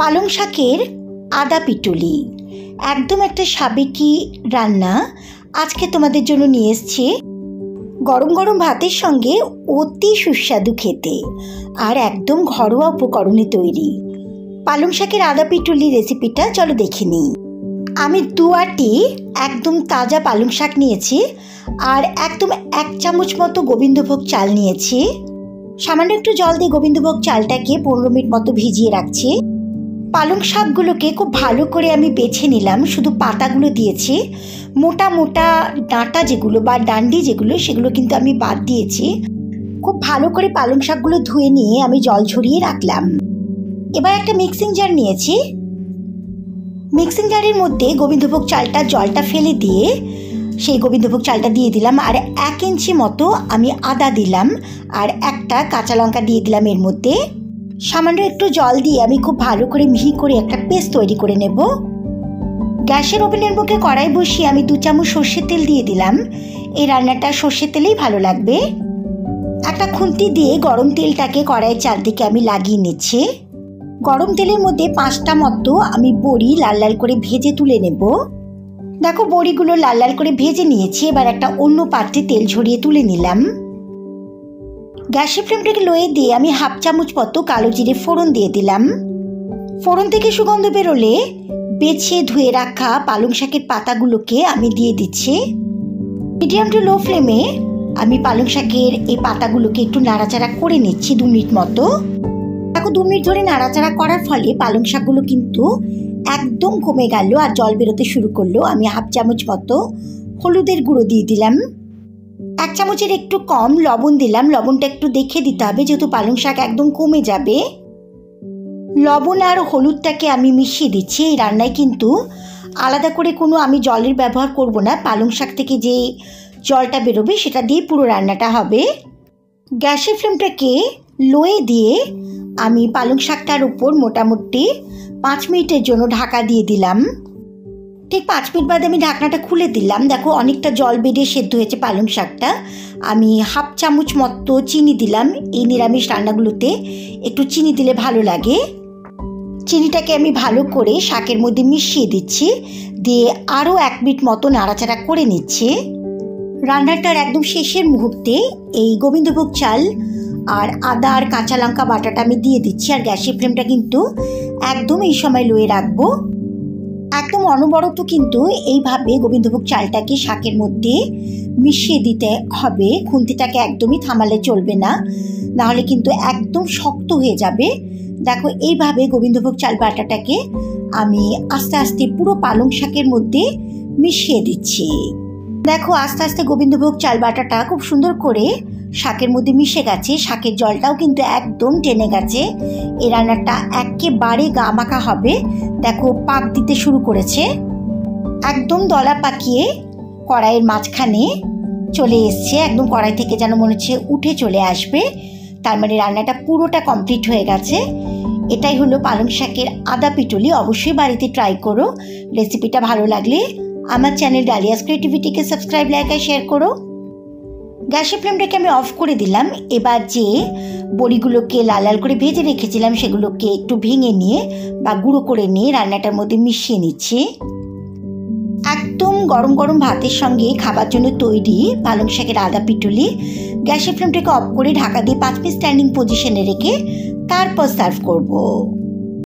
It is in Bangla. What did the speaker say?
পালং শাকের আদা পিটুলি একদম একটা সাবেকি রান্না আজকে তোমাদের জন্য নিয়ে এসেছি। গরম গরম ভাতের সঙ্গে অতি সুস্বাদু খেতে আর একদম ঘরোয়া উপকরণে তৈরি পালং শাকের আদা পিটুলি রেসিপিটা চলো দেখে নিই। আমি 2 আটি একদম তাজা পালং শাক নিয়েছি আর একদম 1 চামচ মতো গোবিন্দভোগ চাল নিয়েছি। সামান্য একটু জল দিয়ে গোবিন্দভোগ চালটাকে 15 মিনিট মতো ভিজিয়ে রাখছি। পালং শাকগুলোকে খুব ভালো করে আমি বেছে নিলাম, শুধু পাতাগুলো দিয়েছি, মোটা মোটা ডাঁটা যেগুলো বা ডান্ডি যেগুলো সেগুলো কিন্তু আমি বাদ দিয়েছি। খুব ভালো করে পালং শাকগুলো ধুয়ে নিয়ে আমি জল ঝরিয়ে রাখলাম। এবার একটা মিক্সিং জার নিয়েছি। মিক্সিং জারের মধ্যে গোবিন্দভোগ চালটা জলটা ফেলে দিয়ে সেই গোবিন্দভোগ চালটা দিয়ে দিলাম আর 1 ইঞ্চি মতো আমি আদা দিলাম আর একটা কাঁচা লঙ্কা দিয়ে দিলাম। এর মধ্যে সামান্য একটু জল দিয়ে আমি খুব ভালো করে মিহি করে একটা পেস্ট তৈরি করে নেব। গ্যাসের ওভেনের মুখে কড়াই বসিয়ে আমি 2 চামচ সর্ষের তেল দিয়ে দিলাম। এই রান্নাটা সর্ষের তেলেই ভালো লাগবে। একটা খুন্তি দিয়ে গরম তেলটাকে কড়াইয়ের চারদিকে আমি লাগিয়ে নিচ্ছি। গরম তেলের মধ্যে 5টা মতো আমি বড়ি লাল লাল করে ভেজে তুলে নেব। দেখো বড়িগুলো লাল লাল করে ভেজে নিয়েছি। এবার একটা অন্য পাত্রে তেল ঝরিয়ে তুলে নিলাম। গ্যাসের ফ্লেমটাকে লোয়ে দিয়ে আমি 1/2 চামচ মতো কালো জিরে ফোড়ন দিয়ে দিলাম। ফোড়ন থেকে সুগন্ধ বেরোলে বেছে ধুয়ে রাখা পালং শাকের পাতাগুলোকে আমি দিয়ে দিচ্ছি। মিডিয়াম টু লো ফ্লেমে আমি পালং শাকের এই পাতাগুলোকে একটু নাড়াচাড়া করে নিচ্ছি 2 মিনিট মতো। দেখো 2 মিনিট ধরে নাড়াচাড়া করার ফলে পালং শাকগুলো কিন্তু একদম কমে গেল আর জল বেরোতে শুরু করলো। আমি 1/2 চামচ মতো হলুদের গুঁড়ো দিয়ে দিলাম। 1 চামচের একটু কম লবণ দিলাম। লবণটা একটু দেখে দিতে হবে যেহেতু পালং শাক একদম কমে যাবে। লবণ আর হলুদটাকে আমি মিশিয়ে দিচ্ছি। এই রান্নায় কিন্তু আলাদা করে কোনো আমি জলের ব্যবহার করব না। পালং শাক থেকে যে জলটা বেরোবে সেটা দিয়ে পুরো রান্নাটা হবে। গ্যাসের ফ্লেমটাকে লোয়ে দিয়ে আমি পালং শাকটার উপর মোটামুটি 5 মিনিটের জন্য ঢাকা দিয়ে দিলাম। ঠিক 5 মিনিট বাদে আমি ঢাকনাটা খুলে দিলাম। দেখো অনেকটা জল বেরিয়ে সেদ্ধ হয়েছে পালং শাকটা। আমি 1/2 চামচ মতো চিনি দিলাম। এই নিরামিষ রান্নাগুলোতে একটু চিনি দিলে ভালো লাগে। চিনিটাকে আমি ভালো করে শাকের মধ্যে মিশিয়ে দিচ্ছি, দিয়ে আরও 1 মিনিট মতো নাড়াচাড়া করে নিচ্ছি। রান্নাটার একদম শেষের মুহূর্তে এই গোবিন্দভোগ চাল আর আদা আর কাঁচা লঙ্কা বাটাটা আমি দিয়ে দিচ্ছি। আর গ্যাসের ফ্লেমটা কিন্তু একদম এই সময় লোয়ে রাখবো। একদম অনবরত কিন্তু এইভাবে গোবিন্দভোগ চালটাকে শাকের মধ্যে মিশিয়ে দিতে হবে। খুন্তিটাকে একদমই থামালে চলবে না, নাহলে কিন্তু একদম শক্ত হয়ে যাবে। দেখো এইভাবে গোবিন্দভোগ চাল বাটাটাকে আমি আস্তে আস্তে পুরো পালং শাকের মধ্যে মিশিয়ে দিচ্ছি। দেখো আস্তে আস্তে গোবিন্দভোগ চাল বাটাটা খুব সুন্দর করে শাকের মধ্যে মিশে গেছে। শাকের জলটাও কিন্তু একদম টেনে গেছে। এই রান্নাটা একেবারে গা মাখা হবে। দেখো পাক দিতে শুরু করেছে, একদম দলা পাকিয়ে কড়াইয়ের মাঝখানে চলে এসছে। একদম কড়াই থেকে যেন মনে হচ্ছে উঠে চলে আসবে। তার মানে রান্নাটা পুরোটা কমপ্লিট হয়ে গেছে। এটাই হলো পালং শাকের আদা পিটুলি। অবশ্যই বাড়িতে ট্রাই করো। রেসিপিটা ভালো লাগলে আমার চ্যানেল ডালিয়াস ক্রিয়েটিভিটিকে সাবস্ক্রাইব, লাইক আর শেয়ার করো। গ্যাসের ফ্লেমটাকে আমি অফ করে দিলাম। এবার যে বড়িগুলোকে লাল লাল করে ভেজে রেখেছিলাম সেগুলোকে একটু ভেঙে নিয়ে বা গুঁড়ো করে নিয়ে রান্নাটার মধ্যে মিশিয়ে নিচ্ছি। একদম গরম গরম ভাতের সঙ্গে খাবার জন্য তৈরি পালং শাকের আদা পিটুলি। গ্যাসের ফ্লেমটাকে অফ করে ঢাকা দিয়ে 5 মিনিট স্ট্যান্ডিং পজিশনে রেখে তারপর সার্ভ করব।